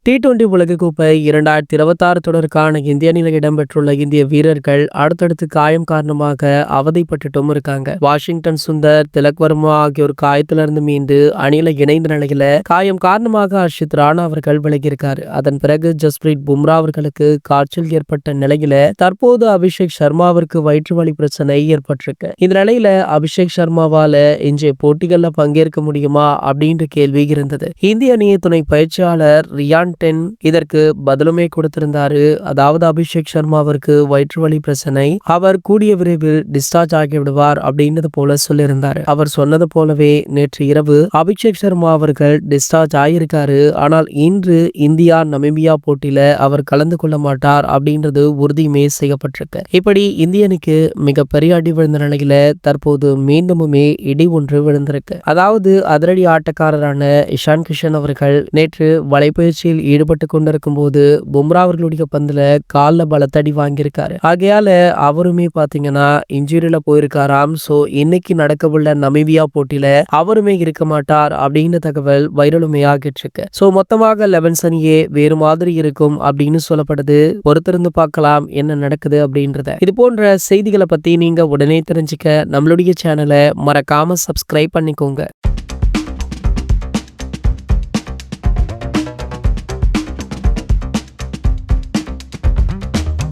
T20 உலகக்கோப்பை 2026 தொடருக்கான இந்திய அணியில் இடம்பெற்றுள்ள இந்திய வீரர்கள் அடுத்தடுத்து காயம் காரணமாக அவதிப்பட்டுட்டும் இருக்காங்க. வாஷிங்டன் சுந்தர், திலக் வர்மா ஆகியோர் காயத்திலிருந்து மீண்டு அணியில இணைந்த நிலையில காயம் காரணமாக ஹர்ஷித் ராணா அவர்கள் விலகியிருக்காரு. அதன் பிறகு ஜஸ்பிரீத் பும்ரா அவர்களுக்கு காய்ச்சல் ஏற்பட்ட நிலையில தற்போது அபிஷேக் சர்மாவிற்கு வயிற்று வலி பிரச்சனை ஏற்பட்டிருக்கு. இந்த நிலையில அபிஷேக் சர்மாவால இன்றைய போட்டிகள்ல பங்கேற்க முடியுமா அப்படின்ற கேள்வி இருந்தது. இந்திய அணியை துணை பயிற்சியாளர் ரியான் இதற்கு பதிலுமே கொடுத்திருந்தாரு. அதாவது அபிஷேக் சர்மாவிற்கு வயிற்று வலி பிரச்சனை, அவர் கூடிய விரைவில் டிஸ்சார்ஜ் ஆகிவிடுவார் அப்படின்றது போல சொல்லியிருந்தாரு. அவர் சொன்னது போலவே நேற்று இரவு அபிஷேக் சர்மா அவர்கள் டிஸ்சார்ஜ் ஆகியிருக்காரு. ஆனால் இன்று இந்தியா நமீபியா போட்டியில அவர் கலந்து கொள்ள மாட்டார் அப்படின்றது உறுதியுமே செய்யப்பட்டிருக்கு. இப்படி இந்திய அணிக்கு மிகப்பெரிய அடி விழுந்த நிலையில தற்போது மீண்டுமே இடி ஒன்று விழுந்திருக்கு. அதாவது அதிரடி ஆட்டக்காரரான இஷான் கிஷன் அவர்கள் நேற்று வலைப்பயிற்சியில் ஈடுபட்டு கொண்டிருக்கும் போது பும்ரா அவர்களுடைய பந்துல கால்ல பலத்தடி வாங்கியிருக்காரு. ஆகையால அவருமே பாத்தீங்கன்னா இன்ஜுரியில போயிருக்காராம். சோ இன்னைக்கு நடக்கவுள்ள நமீபியா போட்டியில அவருமே இருக்க மாட்டார் அப்படின்னு தகவல் வைரலுமே ஆகிட்டு இருக்கு. சோ மொத்தமாக 11 அணியே வேறு மாதிரி இருக்கும் அப்படின்னு சொல்லப்படுது. பொறுத்திருந்து பார்க்கலாம் என்ன நடக்குது அப்படின்றத. இது போன்ற செய்திகளை பத்தி நீங்க உடனே தெரிஞ்சுக்க நம்மளுடைய சேனலை மறக்காம சப்ஸ்கிரைப் பண்ணிக்கோங்க.